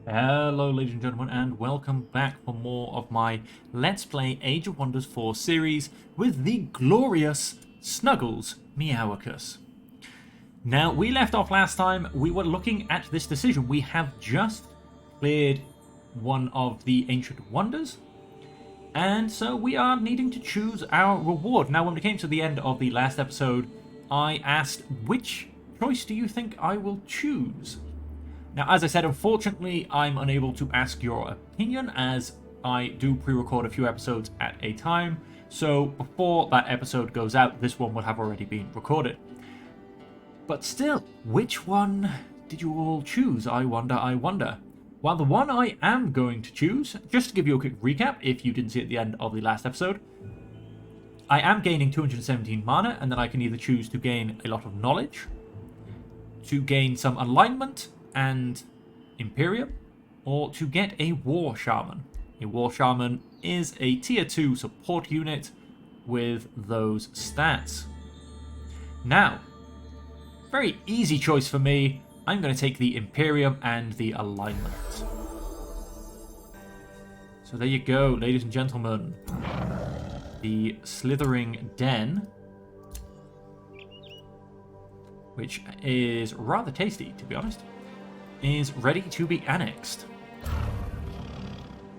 Hello ladies and gentlemen, and welcome back for more of my Let's Play Age of Wonders 4 series with the glorious Snuggles Meowicus. Now, we left off last time, we were looking at this decision. We have just cleared one of the Ancient Wonders, and so we are needing to choose our reward. Now, when we came to the end of the last episode, I asked, which choice do you think I will choose? Now, as I said, unfortunately, I'm unable to ask your opinion as I do pre-record a few episodes at a time. So before that episode goes out, this one will have already been recorded. But still, which one did you all choose? I wonder. Well, the one I am going to choose, just to give you a quick recap, if you didn't see at the end of the last episode, I am gaining 217 mana, and then I can either choose to gain a lot of knowledge, to gain some alignment, and Imperium, or to get a War Shaman. A War Shaman is a tier 2 support unit with those stats. Now, very easy choice for me. I'm going to take the Imperium and the alignment. So there you go, ladies and gentlemen. The Slithering Den, which is rather tasty, to be honest, is ready to be annexed.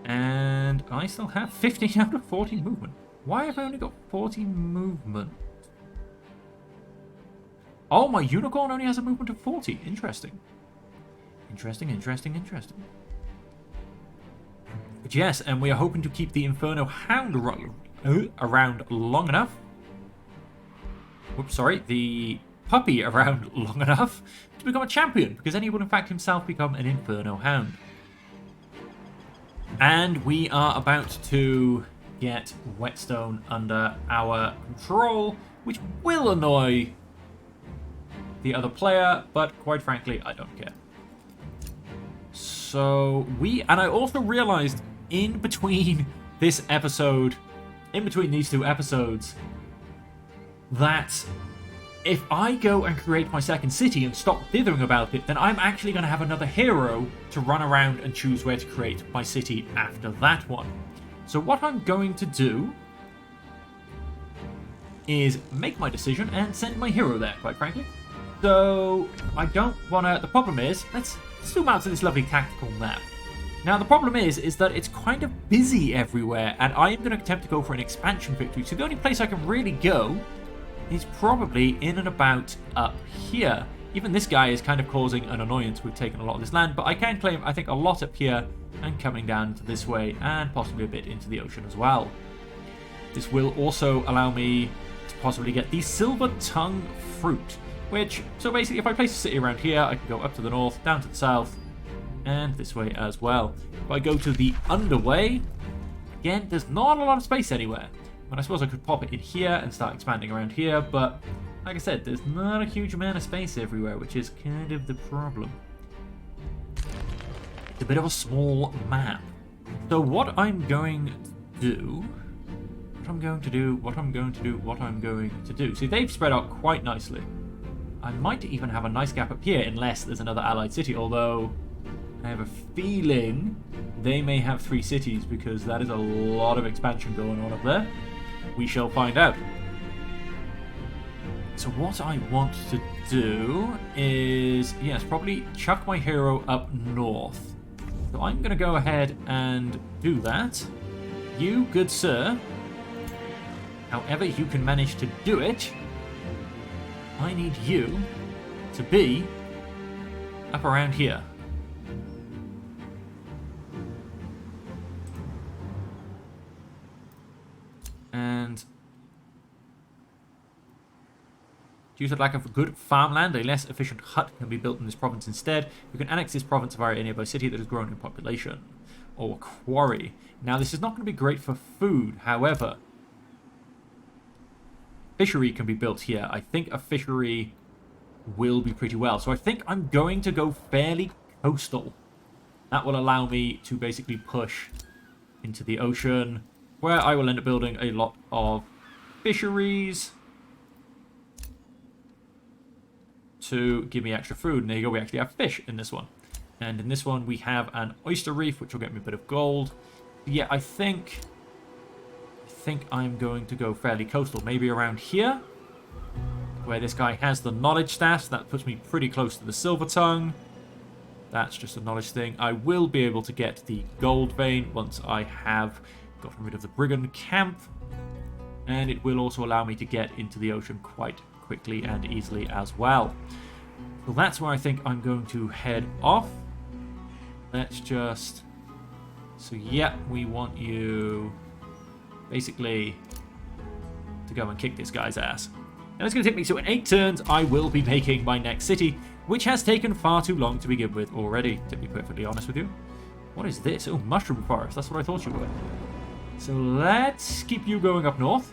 And I still have 15 out of 40 movement. Why have I only got 40 movement? Oh, my unicorn only has a movement of 40. Interesting. Interesting. But yes, and we are hoping to keep the Inferno Hound around long enough. Whoops, sorry. The puppy around long enough to become a champion, because then he would in fact himself become an Inferno Hound. And we are about to get Whetstone under our control, which will annoy the other player, but quite frankly, I don't care. So and I also realized in between these two episodes, that if I go and create my second city and stop dithering about it, then I'm actually going to have another hero to run around and choose where to create my city after that one. So what I'm going to do is make my decision and send my hero there, quite frankly. So I don't want to... The problem is, let's zoom out to this lovely tactical map. Now the problem is that it's kind of busy everywhere, and I am going to attempt to go for an expansion victory. So the only place I can really go is probably in and about up here. Even this guy is kind of causing an annoyance. We've taken a lot of this land, but I can claim, I think, a lot up here and coming down to this way and possibly a bit into the ocean as well. This will also allow me to possibly get the Silver Tongue Fruit, which, so basically if I place a city around here, I can go up to the north, down to the south, and this way as well. If I go to the Underway, again, there's not a lot of space anywhere. And I suppose I could pop it in here and start expanding around here, but like I said, there's not a huge amount of space everywhere, which is kind of the problem. It's a bit of a small map. So what I'm going to do... See, they've spread out quite nicely. I might even have a nice gap up here, unless there's another allied city, although I have a feeling they may have 3 cities, because that is a lot of expansion going on up there. We shall find out. So what I want to do is, yes, probably chuck my hero up north. So I'm going to go ahead and do that. You, good sir, however you can manage to do it, I need you to be up around here. And due to the lack of good farmland, a less efficient hut can be built in this province instead. You can annex this province via a nearby city that has grown in population. Or quarry. Now, this is not going to be great for food, however. Fishery can be built here. I think a fishery will be pretty well. So I think I'm going to go fairly coastal. That will allow me to basically push into the ocean, where I will end up building a lot of fisheries to give me extra food. And there you go, we actually have fish in this one. And in this one, we have an oyster reef, which will get me a bit of gold. Yeah, I think I'm going to go fairly coastal. Maybe around here, where this guy has the knowledge staff. That puts me pretty close to the silver tongue. That's just a knowledge thing. I will be able to get the gold vein once I have gotten rid of the brigand camp. And it will also allow me to get into the ocean quite quickly and easily as well. So that's where I think I'm going to head off. Let's just... So yeah, we want you basically to go and kick this guy's ass. And it's going to take me, so in 8 turns, I will be making my next city, which has taken far too long to begin with already, to be perfectly honest with you. What is this? Oh, mushroom forest. That's what I thought you were. So let's keep you going up north.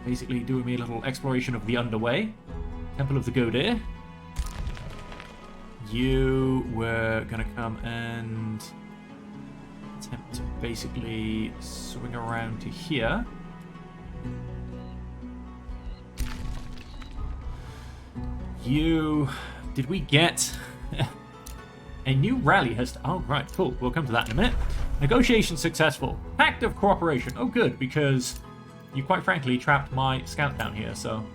Basically doing me a little exploration of the underway. Temple of the Godir. You were going to come and attempt to basically swing around to here. Did we get a new rally has... Oh, right, cool. We'll come to that in a minute. Negotiation successful. Pact of cooperation. Oh, good, because you quite frankly trapped my scout down here, so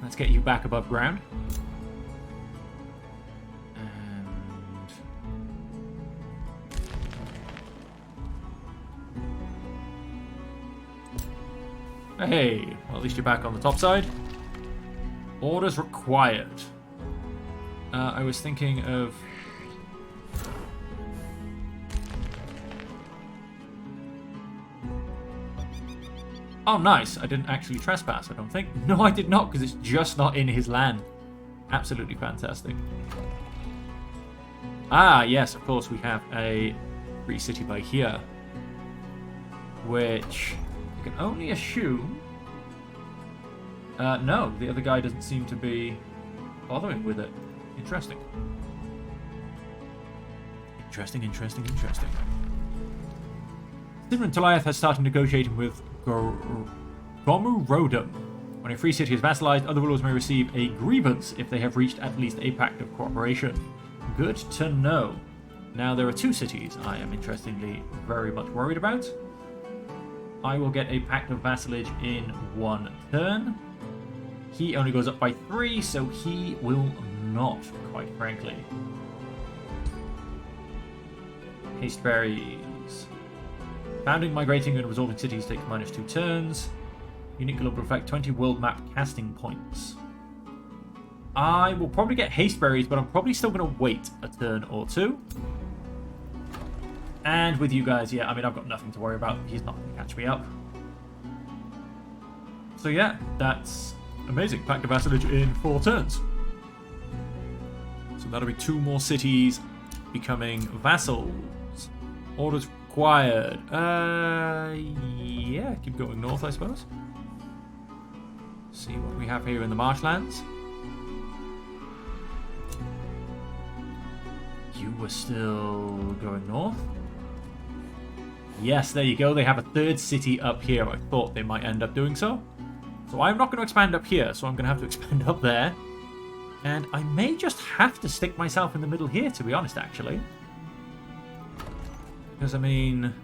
let's get you back above ground. And... Hey, well, at least you're back on the top side. Orders required. I was thinking of... Oh, nice. I didn't actually trespass, I don't think. No, I did not, because it's just not in his land. Absolutely fantastic. Ah, yes, of course, we have a free city by here. Which I can only assume... no, the other guy doesn't seem to be bothering with it. Interesting. Interesting. Simran Toliath has started negotiating with Gomurodum. When a free city is vassalized, other rulers may receive a grievance if they have reached at least a pact of cooperation. Good to know. Now, there are 2 cities I am interestingly very much worried about. I will get a pact of vassalage in 1 turn. He only goes up by 3, so he will not, quite frankly. Haste berries. Founding, migrating, and resolving cities take -2 turns. Unique global effect, 20 world map casting points. I will probably get haste berries, but I'm probably still going to wait a turn or 2. And with you guys, yeah, I mean, I've got nothing to worry about. He's not going to catch me up. So yeah, that's... amazing. Pact of vassalage in 4 turns. So that'll be 2 more cities becoming vassals. Orders required. Yeah, keep going north, I suppose. See what we have here in the marshlands. You were still going north. Yes, there you go. They have a 3rd city up here. I thought they might end up doing so. So I'm not going to expand up here, so I'm going to have to expand up there. And I may just have to stick myself in the middle here, to be honest, actually. Because, I mean,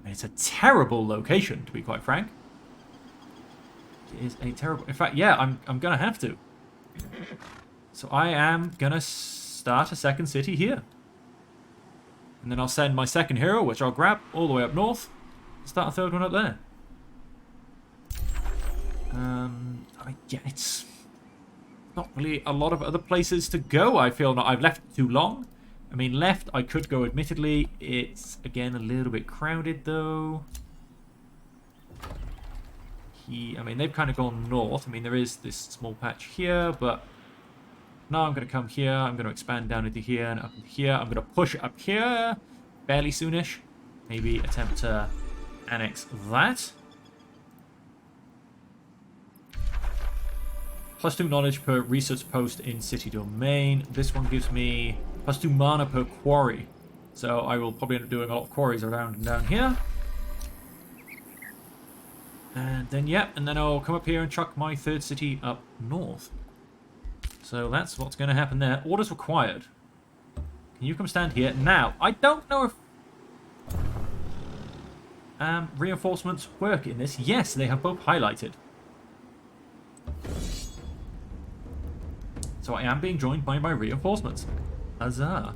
it's a terrible location, to be quite frank. It is a terrible... In fact, yeah, I'm going to have to. So I am going to start a 2nd city here. And then I'll send my 2nd hero, which I'll grab all the way up north. Start a 3rd one up there. I mean, yeah, it's not really a lot of other places to go. I feel not. I've left too long. I mean, left, I could go, admittedly. It's, again, a little bit crowded, though. I mean, they've kind of gone north. I mean, there is this small patch here, but now I'm going to come here. I'm going to expand down into here and up into here. I'm going to push up here fairly soonish. Maybe attempt to annex that. +2 knowledge per research post in city domain. This one gives me +2 mana per quarry. So I will probably end up doing a lot of quarries around and down here. And then, yeah, and then I'll come up here and chuck my 3rd city up north. So So that's what's going to happen there. Orders required. Can you come stand here? Now, I don't know if reinforcements work in this. Yes, they have both highlighted. So I am being joined by my reinforcements. Huzzah.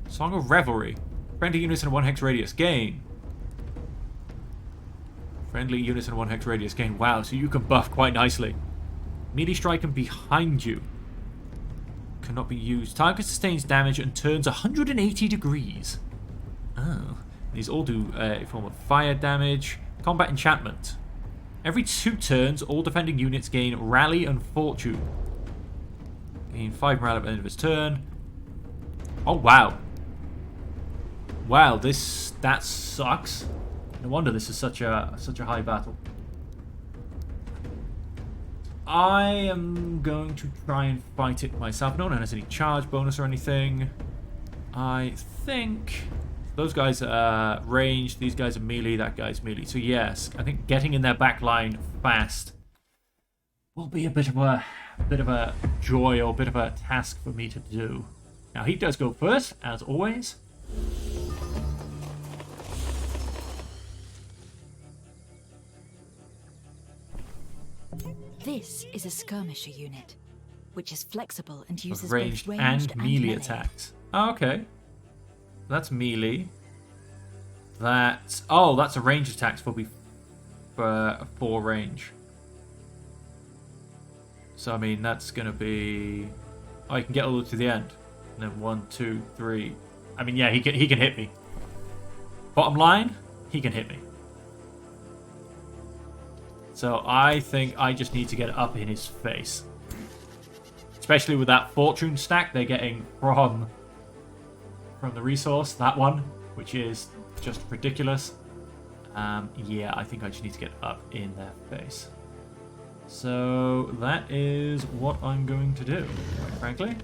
Song of Revelry. Friendly units in a 1 hex radius. Gain. Friendly units in a 1 hex radius. Gain. Wow, so you can buff quite nicely. Melee strike and behind you. Cannot be used. Target sustains damage and turns 180 degrees. Oh. These all do a form of fire damage. Combat enchantment. Every 2 turns, all defending units gain Rally and Fortune. Gain 5 morale at the end of his turn. Oh, wow. Wow, that sucks. No wonder this is such a high battle. I am going to try and fight it myself. No one has any charge bonus or anything. I think those guys are ranged. These guys are melee. That guy's melee. So yes, I think getting in their back line fast will be a bit of a joy or a bit of a task for me to do. Now he does go first, as always. This is a skirmisher unit, which is flexible and uses ranged both ranged and melee attacks. Oh, okay. That's melee. That's a range attacks for range. So I mean that's gonna be. Oh, you can get all the way to the end. And then 1, 2, 3. I mean, yeah, he can hit me. Bottom line, he can hit me. So I think I just need to get up in his face. Especially with that fortune stack they're getting from the resource, that one, which is just ridiculous. Yeah, I think I just need to get up in their face. So that is what I'm going to do, quite frankly.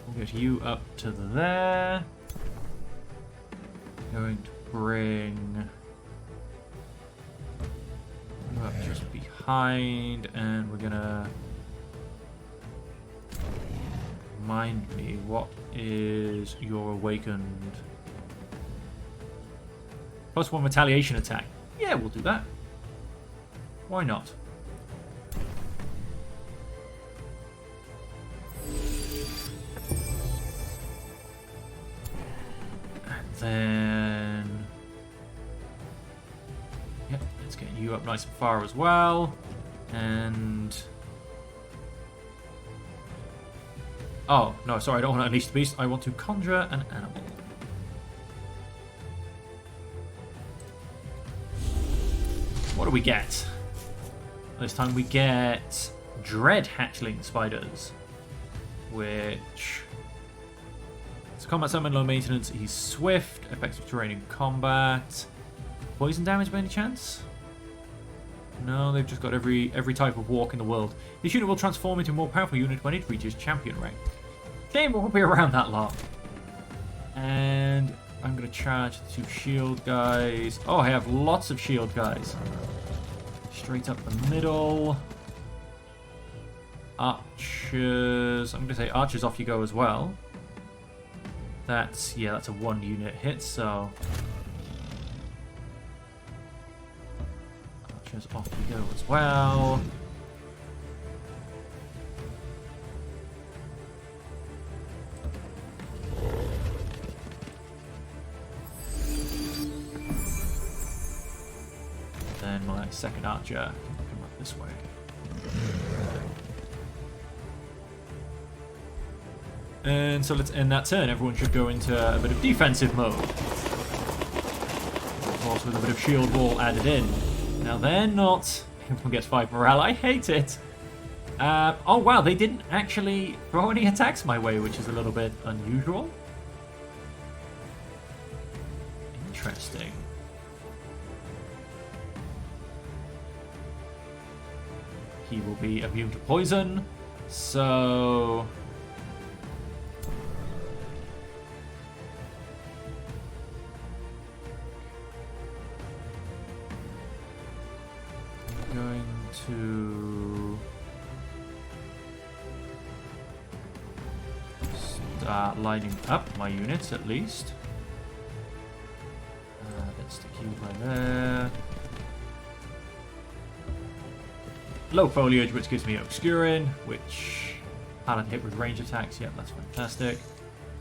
We'll get you up to there. Going to bring you up just behind, and we're gonna remind me, what is your awakened? +1 retaliation attack. Yeah, we'll do that. Why not? And then, yep, let's get you up nice and far as well. And oh, no, sorry, I don't want to unleash the beast. I want to conjure an animal. What do we get? This time we get Dread Hatchling Spiders, which it's a combat summon, low maintenance. He's swift, effective terrain in combat. Poison damage by any chance? No, they've just got every type of walk in the world. This unit will transform into a more powerful unit when it reaches champion rank. Shame it won't be around that long. And I'm going to charge the 2 shield guys. Oh, I have lots of shield guys. Straight up the middle. Archers. I'm going to say archers, off you go as well. That's, yeah, that's a 1 unit hit, so archers, off you go as well. Then my second archer can come up this way. And so let's end that turn. Everyone should go into a bit of defensive mode. Of course, with a bit of shield wall added in. Now they're not... Everyone gets 5 morale. I hate it. Oh wow, they didn't actually throw any attacks my way, which is a little bit unusual. Interesting. He will be immune to poison, so I'm going to to start lighting up my units at least. Let's stick you right there. Low foliage, which gives me obscuring, which harder to hit with range attacks. Yep, that's fantastic.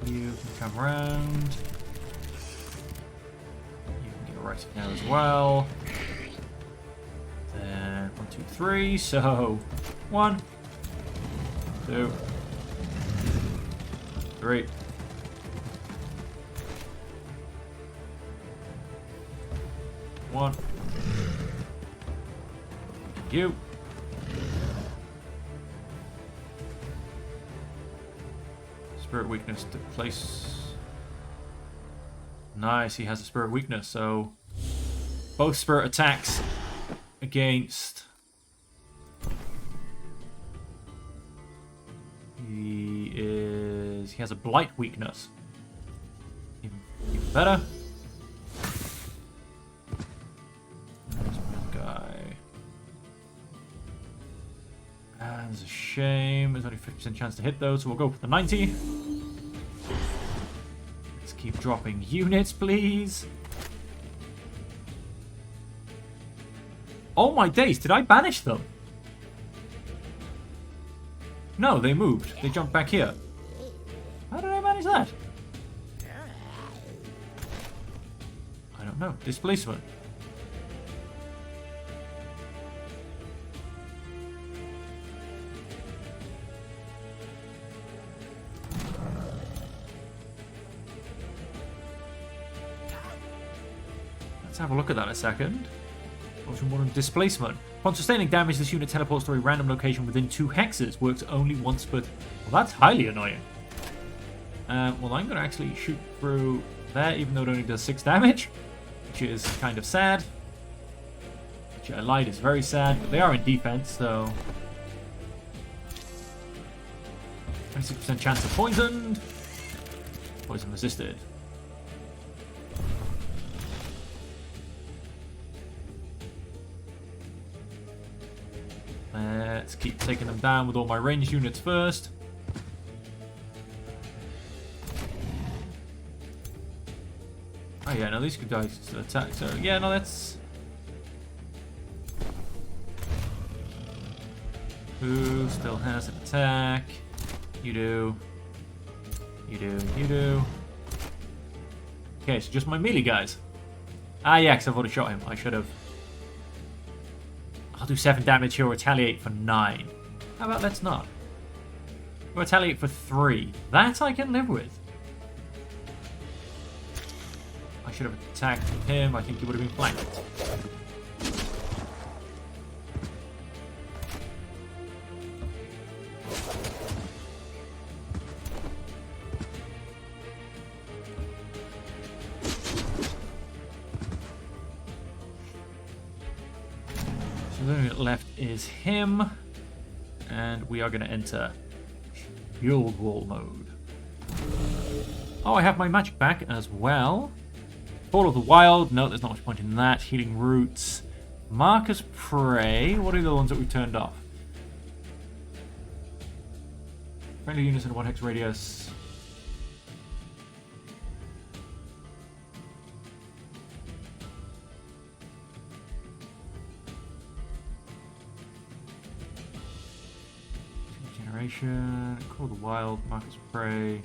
You can come around. You can get right now as well. Then 1, 2, 3. So 1, 2, 3. One. Thank you. Spirit weakness to place. Nice, he has a spirit weakness, so both spirit attacks against he has a blight weakness. Even better. There's one guy. There's a shame. There's only 50% chance to hit those, so we'll go for the 90. Let's keep dropping units, please. Oh my days, did I banish them? No, they moved. They jumped back here. How did I manage that? I don't know. Displacement. Let's have a look at that a second. Option 1 on displacement. Upon sustaining damage, this unit teleports to a random location within 2 hexes. Works only once per... Well, that's highly annoying. Well, I'm going to actually shoot through there, even though it only does 6 damage. Which is kind of sad. Which I lied is very sad, but they are in defense, so... 26% chance of poisoned. Poison resisted. Let's keep taking them down with all my ranged units first. Oh yeah, no, these guys still attack, so yeah, no, that's... Who still has an attack? You do. You do, you do. Okay, so just my melee guys. Ah yeah, because I've already shot him. I should have. I'll do 7 damage, he'll retaliate for 9. How about let's not? He'll retaliate for 3. That I can live with. I should have attacked him. I think he would have been flanked. So the only thing left is him. And we are going to enter Guild Wall mode. Oh, I have my magic back as well. Fall of the Wild. No, there's not much point in that. Healing Roots. Marcus Prey. What are the ones that we turned off? Friendly units in a 1 hex radius. Generation. Call the Wild. Marcus Prey.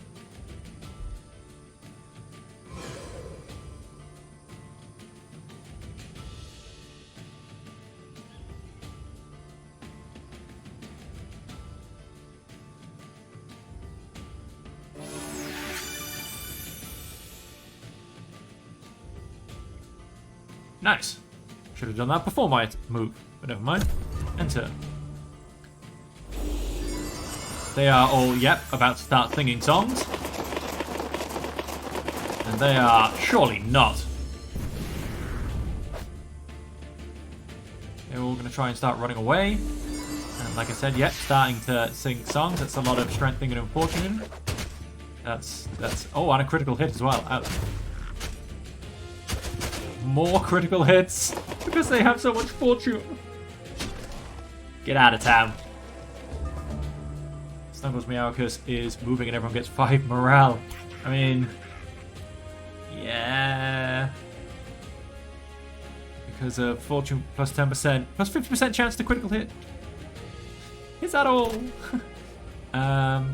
Nice. Should have done that before my move, but never mind. Enter. They are all, yep, about to start singing songs. And they are surely not. They're all going to try and start running away. And like I said, yep, starting to sing songs. That's a lot of strengthening and fortune. That's, oh, and a critical hit as well. Ouch. More critical hits because they have so much fortune. Get out of town. Snuggles Meowicus is moving and everyone gets 5 morale. I mean... yeah... because of fortune plus 10%, plus 50% chance to critical hit. Is that all? Oh,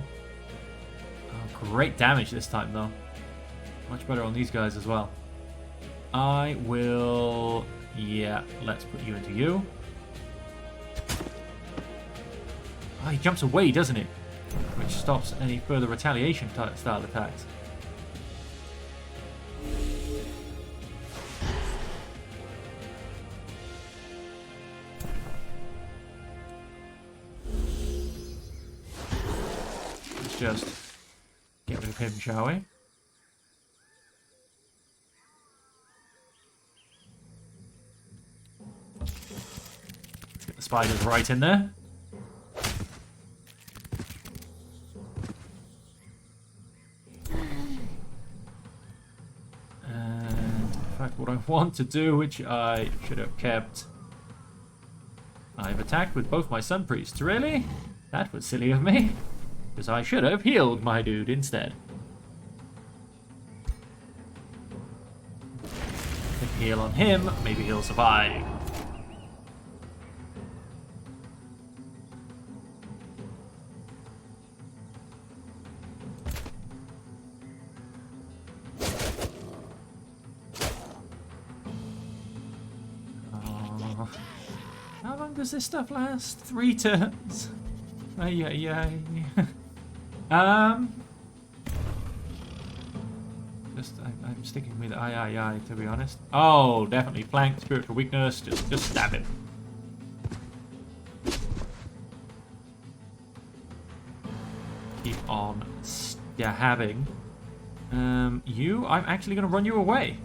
great damage this time, though. Much better on these guys as well. I will... yeah, let's put you into you. Oh, he jumps away, doesn't he? Which stops any further retaliation style attacks. Let's just get rid of him, shall we? Get the spiders right in there. What I want to do, which I should have kept. I've attacked with both my Sun Priests. Really? That was silly of me. Because I should have healed my dude instead. If I heal on him, maybe he'll survive. How long does this stuff last? 3 turns. Ay, ay, ay. I'm sticking with I, to be honest. Oh, definitely flank, spiritual weakness. Just stab him. Keep on stabbing. I'm actually going to run you away.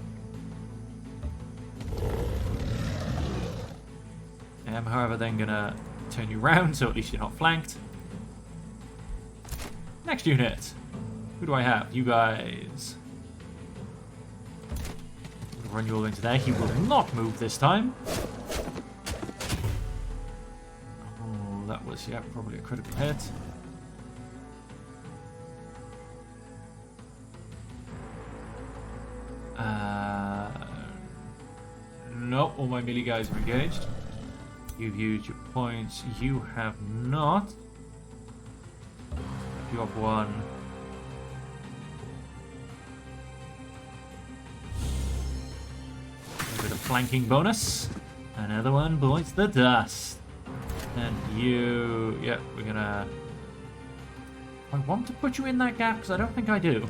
I'm, however, then gonna turn you round, so at least you're not flanked. Next unit. Who do I have? You guys. I'll run you all into there. He will not move this time. Oh, that was, yeah, probably a critical hit. Nope, all my melee guys are engaged. You've used your points. You have not. You have one. A bit of flanking bonus. Another one bites the dust. And you... yeah, we're gonna... I want to put you in that gap because I don't think I do.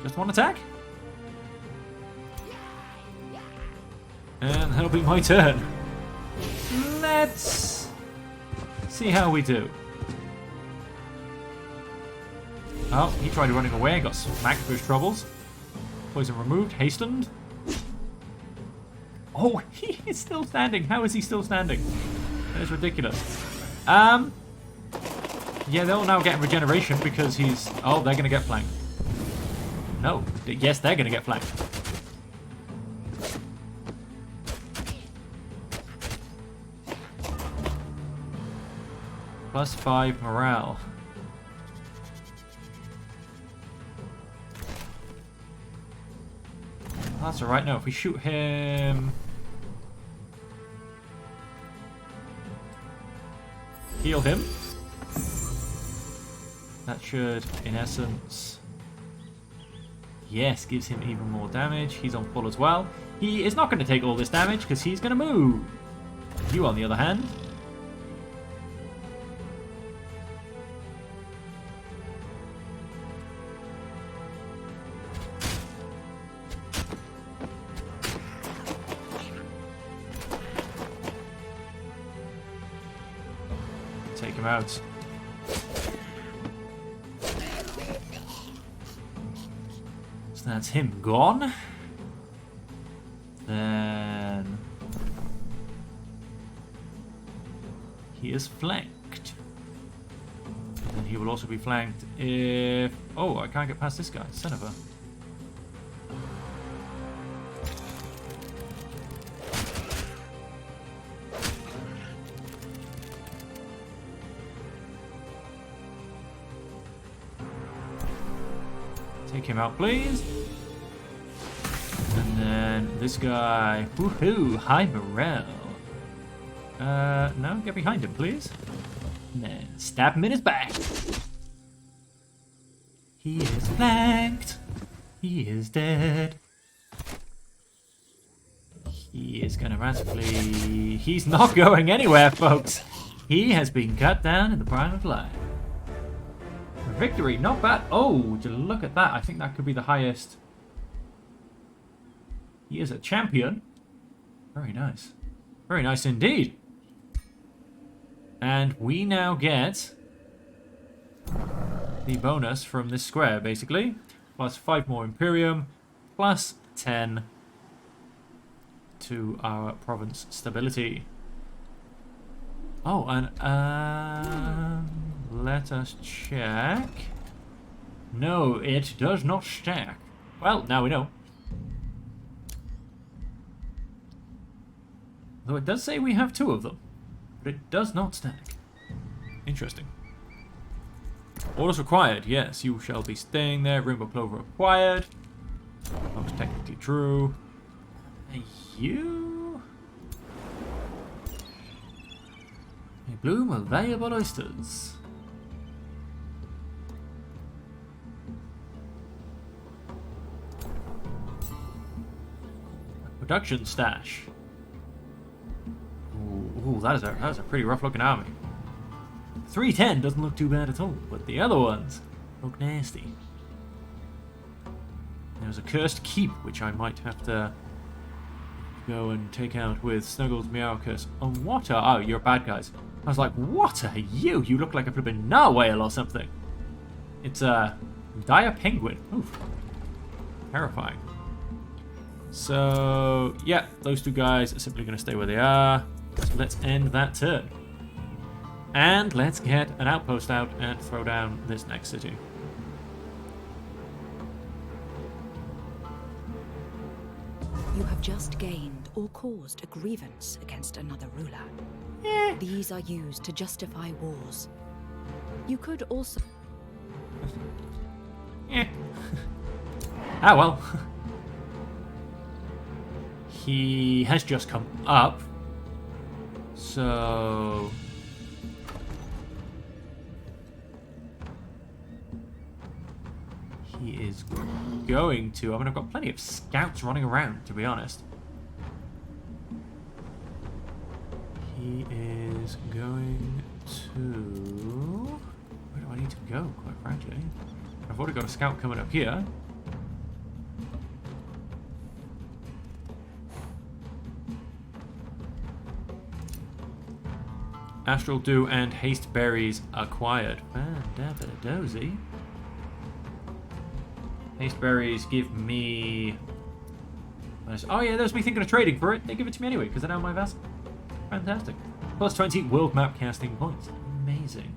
Just one attack. And that'll be my turn. Let's see how we do. Oh, he tried running away, got smacked for his troubles. Poison removed, hastened. Oh, he is still standing. How is he still standing? That is ridiculous. Yeah, they'll now get regeneration because he's... oh, they're going to get flanked. No. Yes, they're going to get flanked. Plus 5 morale. That's alright. No, if we shoot him... heal him. That should, in essence... yes, gives him even more damage. He's on full as well. He is not going to take all this damage because he's going to move. You, on the other hand... take him out. So that's him gone. Then he is flanked. Then he will also be flanked if... Oh, I can't get past this guy. Son of a... Take him out, please. And then this guy. Woohoo! High morale. No, get behind him, please. And then stab him in his back. He is flanked. He is dead. He is gonna randomly... He's not going anywhere, folks. He has been cut down in the prime of life. Victory, not bad. Oh, would you look at that? I think that could be the highest. He is a champion. Very nice. Very nice indeed. And we now get the bonus from this square, basically. Plus 5 more Imperium. Plus 10 to our province stability. Oh, and let us check. No, it does not stack. Well, now we know. Though it does say we have 2 of them. But it does not stack. Interesting. Orders required. Yes, you shall be staying there. Rainbow Clover acquired. That was technically true. You... A bloom of valuable oysters. Production stash. Ooh, that is a pretty rough looking army. 310 doesn't look too bad at all, but the other ones look nasty. There's a cursed keep, which I might have to go and take out with Snuggles Meowicus. And what are... Oh, you're bad guys. I was like, what are you? You look like a flippin' narwhal or something. It's a dire penguin. Oof. Terrifying. So, yeah, those 2 guys are simply going to stay where they are. So let's end that turn. And let's get an outpost out and throw down this next city. You have just gained or caused a grievance against another ruler. These are used to justify wars. You could also... Ah, well. He has just come up. So... He is going to... I mean, I've got plenty of scouts running around, to be honest. He is going to... Where do I need to go, quite frankly? I've already got a scout coming up here. Astral Dew and Haste Berries acquired. Fan-dabba-dozy. Haste Berries give me... Oh yeah, there's me thinking of trading for it. They give it to me anyway, because they're now my vassal. Fantastic. Plus 20 world map casting points. Amazing.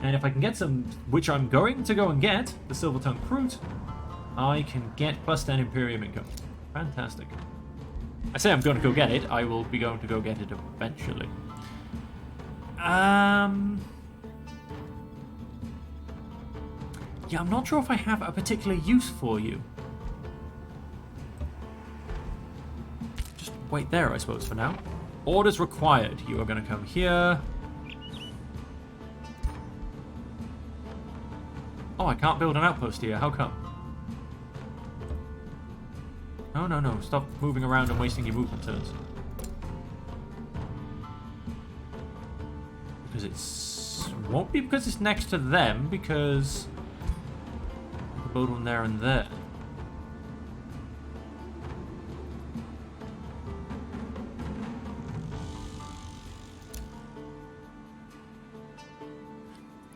And if I can get some, which I'm going to go and get, the Silver Tongue Fruit, I can get plus 10 Imperium income. Fantastic. I say I'm going to go get it. I will be going to go get it eventually. Yeah, I'm not sure if I have a particular use for you. Just wait there, I suppose, for now. Orders required. You are going to come here. Oh, I can't build an outpost here. How come? No, no, no. Stop moving around and wasting your movement turns. Because it's... Won't be because it's next to them, because... I can build one there and there.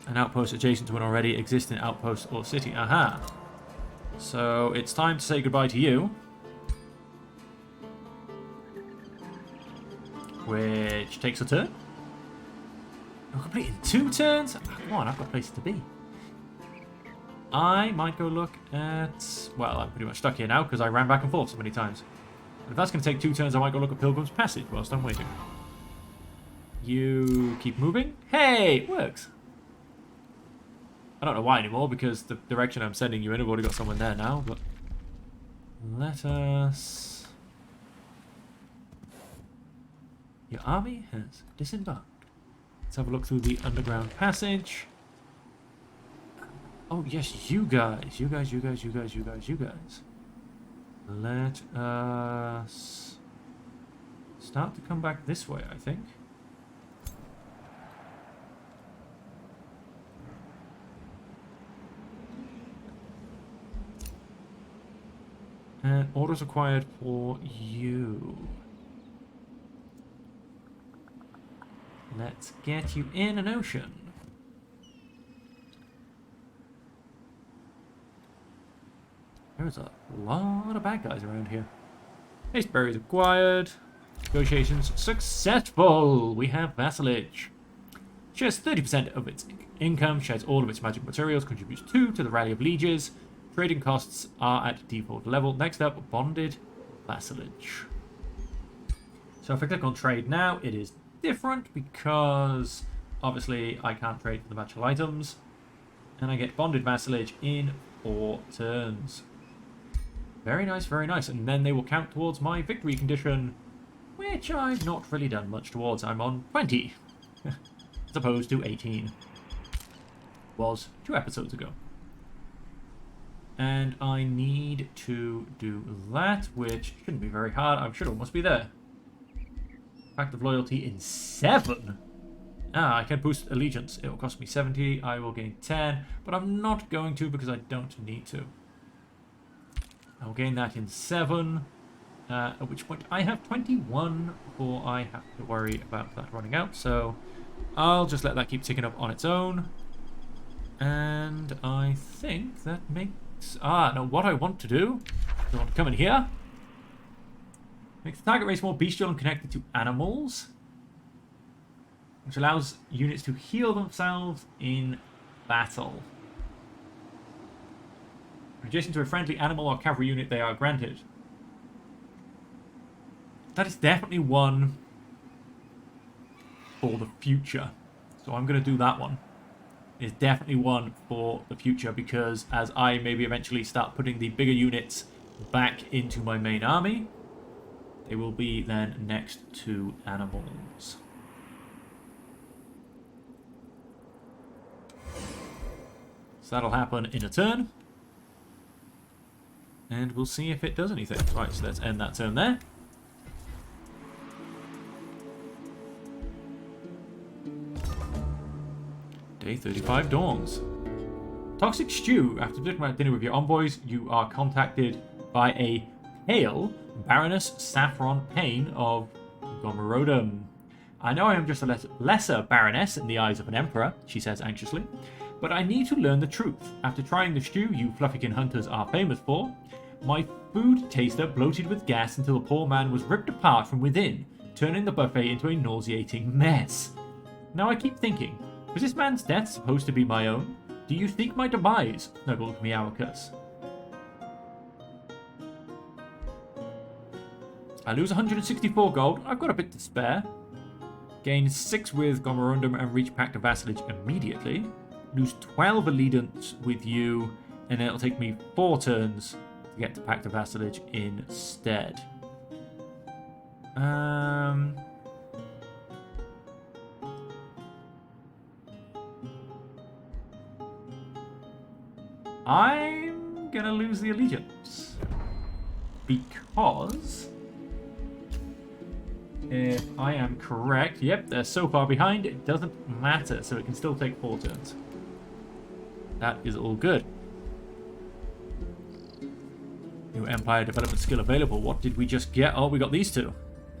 An outpost adjacent to an already existing outpost or city. Aha! So it's time to say goodbye to you. Which takes a turn. I'll complete in 2 turns? Oh, come on, I've got places to be. I might go look at... Well, I'm pretty much stuck here now because I ran back and forth so many times. But if that's going to take 2 turns, I might go look at Pilgrim's Passage whilst I'm waiting. You keep moving. Hey, it works. I don't know why anymore because the direction I'm sending you in, I've already got someone there now, but... Let us... Your army has disembarked. Let's have a look through the underground passage. Oh, yes, you guys. You guys. Let us start to come back this way, I think. And orders required for you. Let's get you in an ocean. There's a lot of bad guys around here. Haste berries acquired. Negotiations successful. We have vassalage. Shares 30% of its income, shares all of its magic materials, contributes 2 to the Rally of Lieges. Trading costs are at default level. Next up, bonded vassalage. So if I click on trade now, it is different because obviously I can't trade for the magical items. And I get bonded vassalage in 4 turns. Very nice, very nice. And then they will count towards my victory condition, which I've not really done much towards. I'm on 20, as opposed to 18. Was 2 episodes ago. And I need to do that, which shouldn't be very hard. I should almost be there. Pact of Loyalty in 7. I can boost allegiance. It will cost me 70. I will gain 10, but I'm not going to because I don't need to. I'll gain that in 7, at which point I have 21 before I have to worry about that running out. So I'll just let that keep ticking up on its own. And I think that makes... no, what I want to do, I want to come in here. Makes the target race more bestial and connected to animals, which allows units to heal themselves in battle. Adjacent to a friendly animal or cavalry unit, they are granted. That is definitely one for the future. So I'm going to do that one. It's definitely one for the future because as I maybe eventually start putting the bigger units back into my main army, they will be then next to animals. So that'll happen in a turn. And we'll see if it does anything. Right, so let's end that turn there. Day 35 dawns. Toxic stew. After dinner with your envoys, you are contacted by a pale Baroness Saffron Payne of Gomerodum. I know I am just a lesser baroness in the eyes of an emperor, she says anxiously, but I need to learn the truth. After trying the stew you Fluffykin hunters are famous for, my food taster bloated with gas until the poor man was ripped apart from within, turning the buffet into a nauseating mess. Now I keep thinking, was this man's death supposed to be my own? Do you seek my demise, Snuggles Meowicus? I lose 164 gold. I've got a bit to spare. Gain 6 with Gomerundum and reach Pact of Vassalage immediately. Lose 12 allegiance with you, and it'll take me 4 turns to get to Pact of Vassalage instead. I'm gonna lose the allegiance because if I am correct, yep, they're so far behind it doesn't matter, so it can still take 4 turns. That is all good. New Empire development skill available. What did we just get? Oh, we got these 2.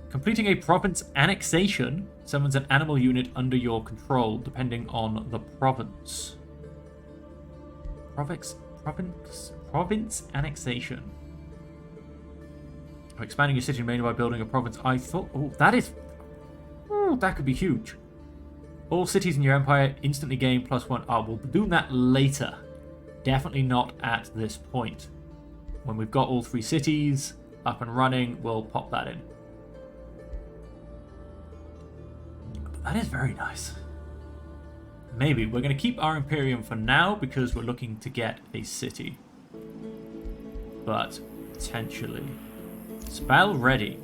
Completing a province annexation summons an animal unit under your control, depending on the province. Province annexation. Expanding your city mainly by building a province. I thought, oh, that is, oh, that could be huge. All cities in your empire instantly gain +1. Oh, we'll be doing that later. Definitely not at this point. When we've got all 3 cities up and running, we'll pop that in. But that is very nice. Maybe. We're going to keep our Imperium for now because we're looking to get a city. But potentially. Spell ready.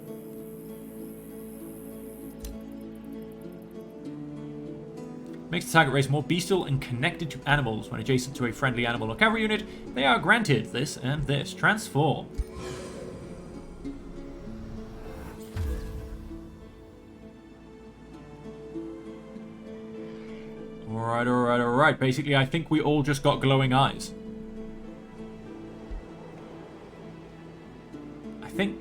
Makes the target race more bestial and connected to animals. When adjacent to a friendly animal or cavalry unit, they are granted this and this. Transform. Alright, alright, alright. Basically, I think we all just got glowing eyes. I think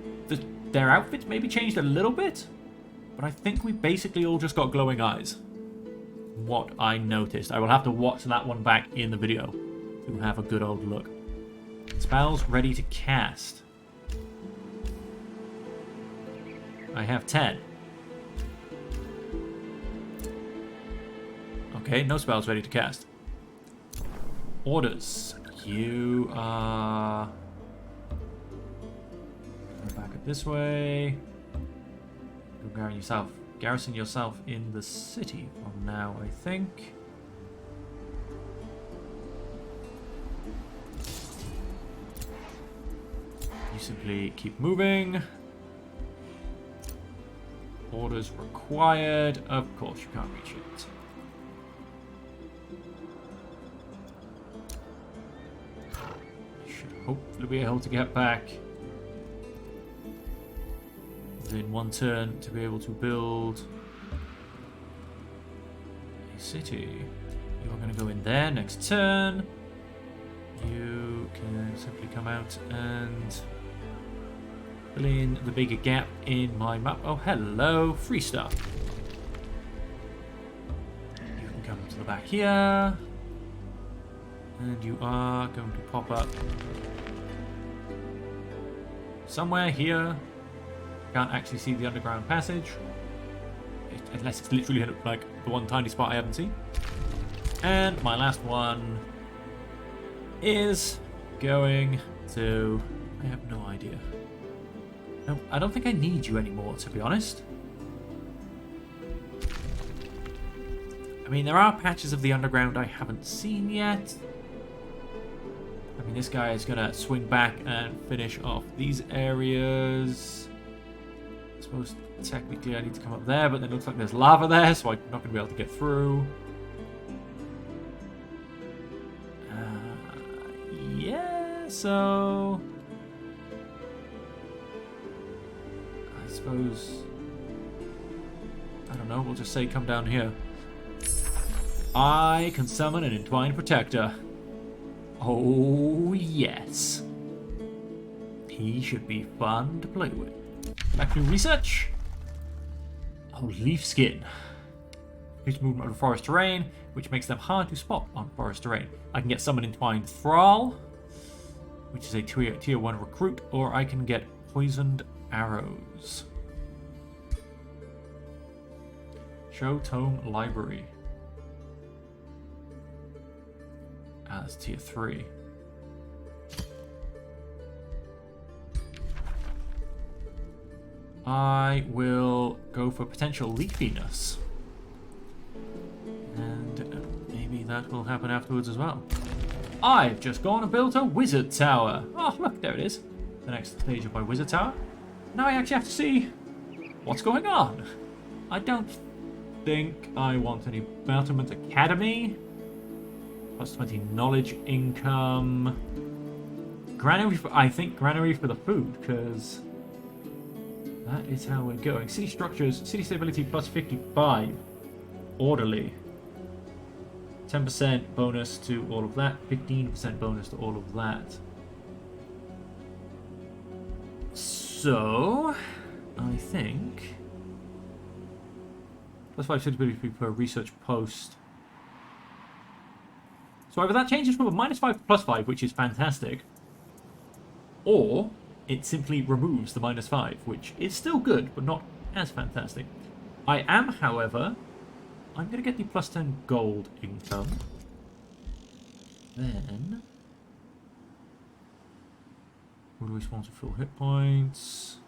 their outfits maybe changed a little bit, but I think we basically all just got glowing eyes. What I noticed. I will have to watch that one back in the video to have a good old look. Spells ready to cast. I have 10. Okay, no spells ready to cast. Orders. You are... Go back up this way. Go garrison yourself in the city from now, I think. You simply keep moving. Orders required. Of course, you can't reach it. Should hopefully be able to get back in one turn to be able to build a city. You're going to go in there next turn. You can simply come out and fill in the bigger gap in my map. Oh, hello, free stuff. You can come to the back here, and you are going to pop up somewhere here. Can't actually see the underground passage, unless it's literally like the one tiny spot I haven't seen. And my last one is going to... I have no idea. No, I don't think I need you anymore, to be honest. I mean, there are patches of the underground I haven't seen yet. I mean, this guy is going to swing back and finish off these areas. I suppose technically I need to come up there, but then it looks like there's lava there, so I'm not going to be able to get through. Yeah, so... I suppose... I don't know, we'll just say come down here. I can summon an Entwined Protector. Oh, yes. He should be fun to play with. Back to research. Oh, leaf skin. Increased movement over forest terrain, which makes them hard to spot on forest terrain. I can get summon Entwined Thrall, which is a tier 1 recruit, or I can get poisoned arrows. Show Tome Library. Ah, that's tier 3. I will go for potential leafiness. And maybe that will happen afterwards as well. I've just gone and built a wizard tower. Oh, look, there it is. The next stage of my wizard tower. Now I actually have to see what's going on. I don't think I want any Battlement Academy. Plus 20 knowledge income. Granary, I think granary for the food, because that is how we're going. City structures, city stability plus 55. Orderly. 10% bonus to all of that. 15% bonus to all of that. So, I think... Plus 5 suitability per research post. So either that changes from a -5 to +5, which is fantastic, or it simply removes the -5, which is still good, but not as fantastic. I am, however, I'm going to get the plus 10 gold income. Then... Who do we sponsor? Full hit points.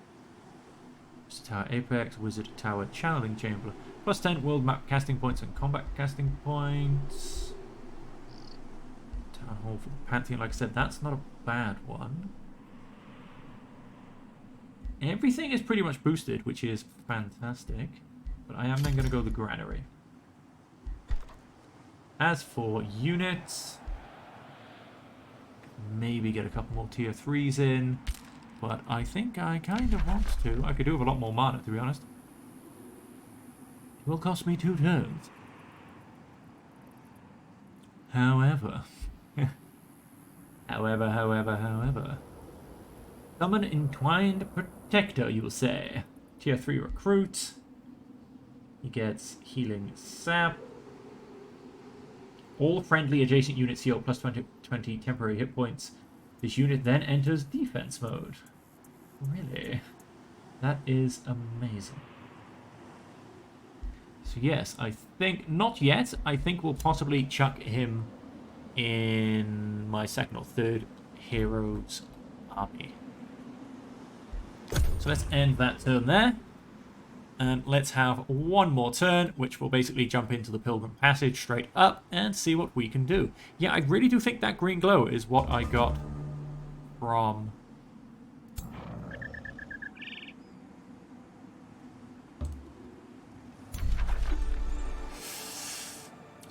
Wizard Tower Apex, Wizard Tower Channeling Chamber. Plus 10 world map casting points and combat casting points. Town Hall for the Pantheon. Like I said, that's not a bad one. Everything is pretty much boosted, which is fantastic. But I am then going to go the Granary. As for units, maybe get a couple more tier 3s in. But I think I kind of want to. I could do with a lot more mana, to be honest. It will cost me 2 turns. However. However. Summon Entwined Protector, you will say. Tier 3 recruit. He gets Healing Sap. All friendly adjacent units heal plus 20 temporary hit points. This unit then enters defense mode. Really? That is amazing. So yes, I think... Not yet. I think we'll possibly chuck him in my second or third hero's army. So let's end that turn there. And let's have one more turn, which will basically jump into the Pilgrim Passage straight up and see what we can do. Yeah, I really do think that green glow is what I got from...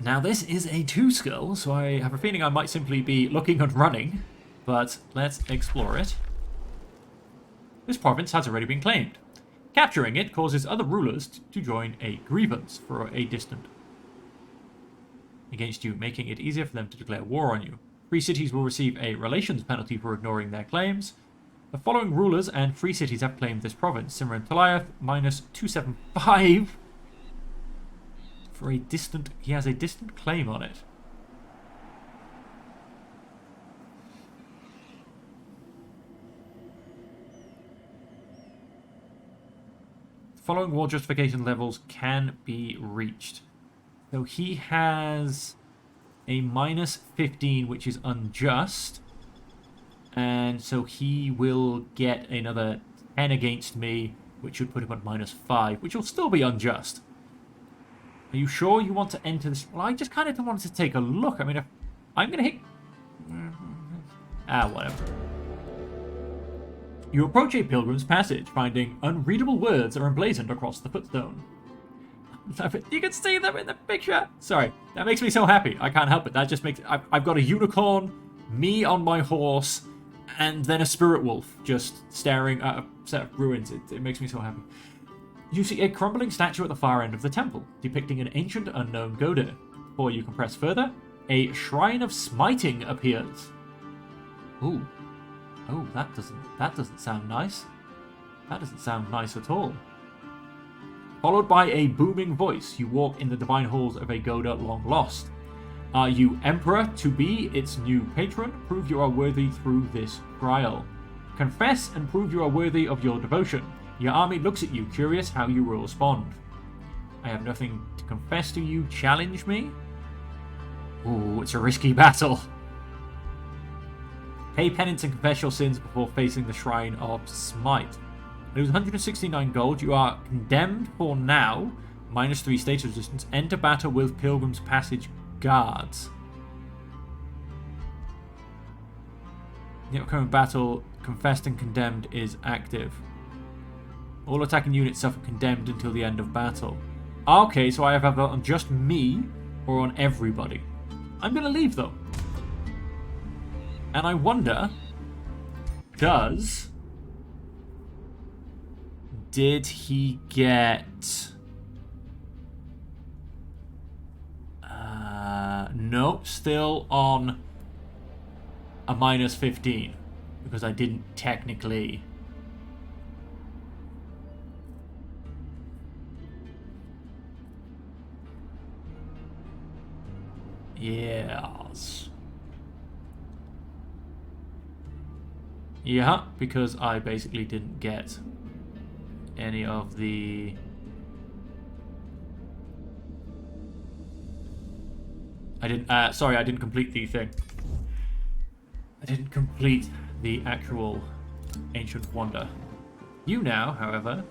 Now this is a 2 skill, so I have a feeling I might simply be looking and running, but let's explore it. This province has already been claimed. Capturing it causes other rulers to join a grievance for a distant against you, making it easier for them to declare war on you. Free cities will receive a relations penalty for ignoring their claims. The following rulers and free cities have claimed this province. Simran Taliath, minus 275. For a distant... He has a distant claim on it. Following war justification levels can be reached. So he has a minus 15, which is unjust. And so he will get another 10 against me, which should put him at minus 5, which will still be unjust. Are you sure you want to enter this? Well, I just kind of wanted to take a look. I mean, if I'm going to hit... whatever. You approach a pilgrim's passage, finding unreadable words are emblazoned across the footstone. You can see them in the picture. Sorry, that makes me so happy. I can't help it. That just makes... I've got a unicorn, me on my horse, and then a spirit wolf just staring at a set of ruins. It makes me so happy. You see a crumbling statue at the far end of the temple, depicting an ancient unknown Goder. Before you can press further, a shrine of smiting appears. Ooh. Oh, that doesn't sound nice. That doesn't sound nice at all. Followed by a booming voice, you walk in the divine halls of a Goda long lost. Are you Emperor to be its new patron? Prove you are worthy through this trial. Confess and prove you are worthy of your devotion. Your army looks at you, curious how you will respond. I have nothing to confess to you. Challenge me? Ooh, it's a risky battle. Pay penance and confess your sins before facing the Shrine of Smite. Lose 169 gold. You are condemned for now. Minus 3 state resistance. Enter battle with Pilgrim's Passage guards. The upcoming battle, confessed and condemned, is active. All attacking units suffer condemned until the end of battle. Okay, so I have either on just me or on everybody. I'm going to leave though. And I wonder, did he get... no, still on a minus 15. Because I didn't technically... Yes. Yeah, because I basically didn't get any of the... I didn't, sorry, I didn't complete the thing. I didn't complete the actual Ancient Wonder. You now, however,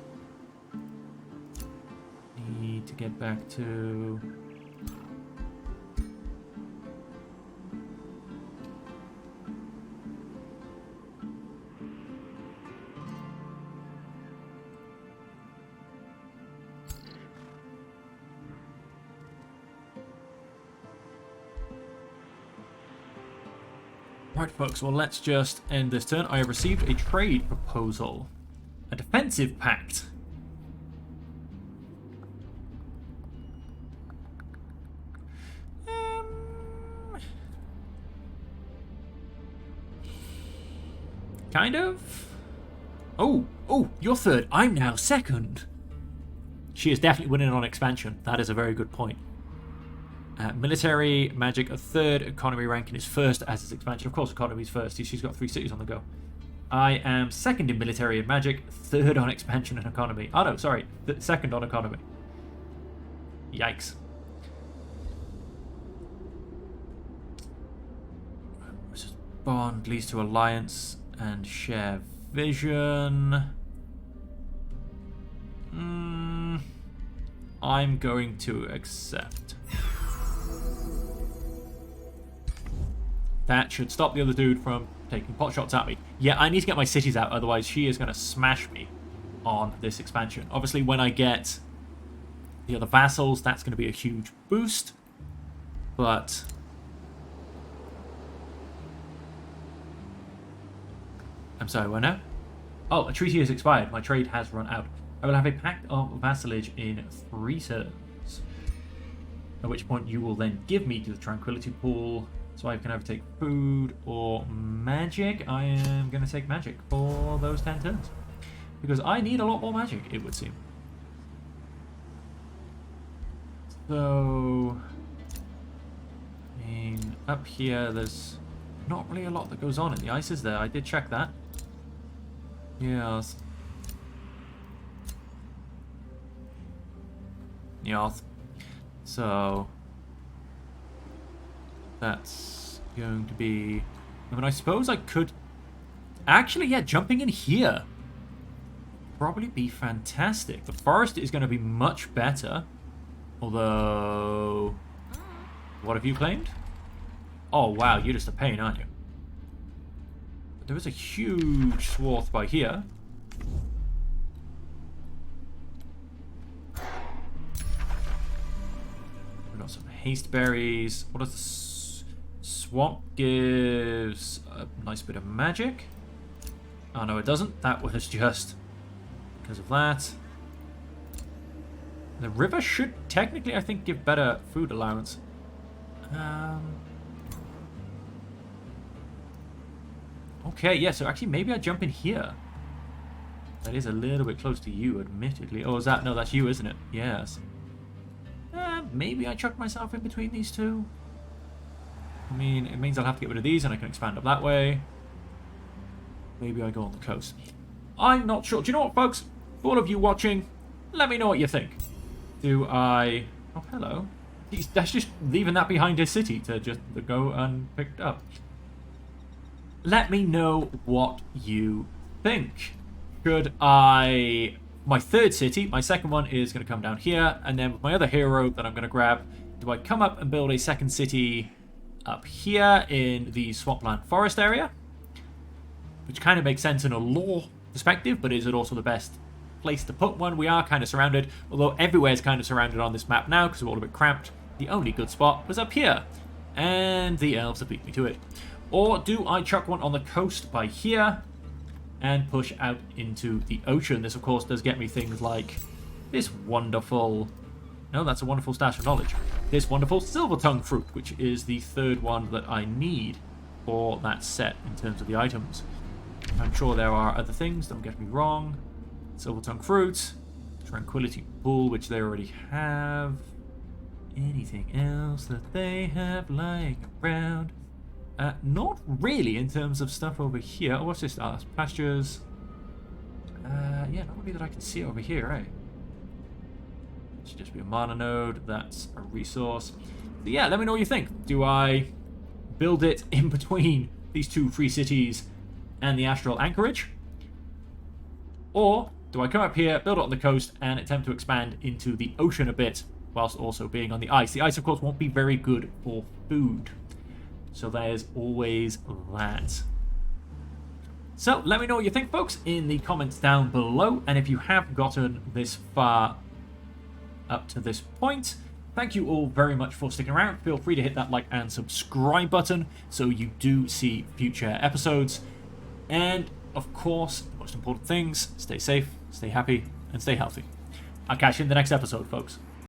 need to get back to... Right, folks, well, let's just end this turn. I have received a trade proposal. A defensive pact. Kind of? Oh, you're third. I'm now second. She is definitely winning on expansion. That is a very good point. Military, magic, a third. Economy ranking is first as its expansion. Of course, economy is first. She's got 3 cities on the go. I am second in military and magic, third on expansion and economy. Oh no, sorry. Second on economy. Yikes. Bond leads to alliance and share vision. I'm going to accept. That should stop the other dude from taking pot shots at me. Yeah, I need to get my cities out, otherwise she is going to smash me on this expansion. Obviously, when I get the other vassals, that's going to be a huge boost. But... I'm sorry, what now? Oh, a treaty has expired. My trade has run out. I will have a pact of vassalage in 3 turns. At which point you will then give me to the tranquility pool. So I can either take food or magic. I am going to take magic for those 10 turns. Because I need a lot more magic, it would seem. So... I mean, up here there's not really a lot that goes on. The ice is there. I did check that. Yes. Yes. So... that's going to be... I mean, I suppose I could... Actually, yeah, jumping in here probably be fantastic. The forest is going to be much better. Although... what have you claimed? Oh, wow, you're just a pain, aren't you? But there is a huge swath by here. We've got some haste berries. What does the swamp gives? A nice bit of magic. Oh, no, it doesn't. That was just because of that. The river should technically, I think, give better food allowance. Okay, yeah, so actually maybe I jump in here. That is a little bit close to you, admittedly. Oh, is that? No, that's you, isn't it? Yes. Maybe I chuck myself in between these two. I mean, it means I'll have to get rid of these and I can expand up that way. Maybe I go on the coast. I'm not sure. Do you know what, folks? For all of you watching, let me know what you think. Do I... oh, hello. That's just leaving that behind his city to just go unpicked up. Let me know what you think. Should I... my third city, my second one is going to come down here, and then with my other hero that I'm going to grab, do I come up and build a second city up here in the swampland forest area? Which kind of makes sense in a lore perspective, but is it also the best place to put one? We are kind of surrounded, although everywhere is kind of surrounded on this map now because we're all a bit cramped. The only good spot was up here, and the elves have beat me to it. Or do I chuck one on the coast by here and push out into the ocean? This, of course, does get me things like this wonderful... no, that's a wonderful stash of knowledge. This wonderful silver tongue fruit, which is the third one that I need for that set in terms of the items. I'm sure there are other things, don't get me wrong. Silver tongue fruit, tranquility pool, which they already have. Anything else that they have lying around? Not really in terms of stuff over here. Oh, what's this? Oh, that's pastures. Yeah, not really that I can see over here, right? Should just be a mana node. That's a resource. yeah, let me know what you think. Do I build it in between these two free cities and the astral anchorage? Or do I come up here, build it on the coast, and attempt to expand into the ocean a bit, whilst also being on the ice? The ice, of course, won't be very good for food. So there's always that. So let me know what you think, folks, in the comments down below. And if you have gotten this far up to this point, thank you all very much for sticking around. Feel free to hit that like and subscribe button so you do see future episodes. And, of course, the most important things, stay safe, stay happy, and stay healthy. I'll catch you in the next episode, folks.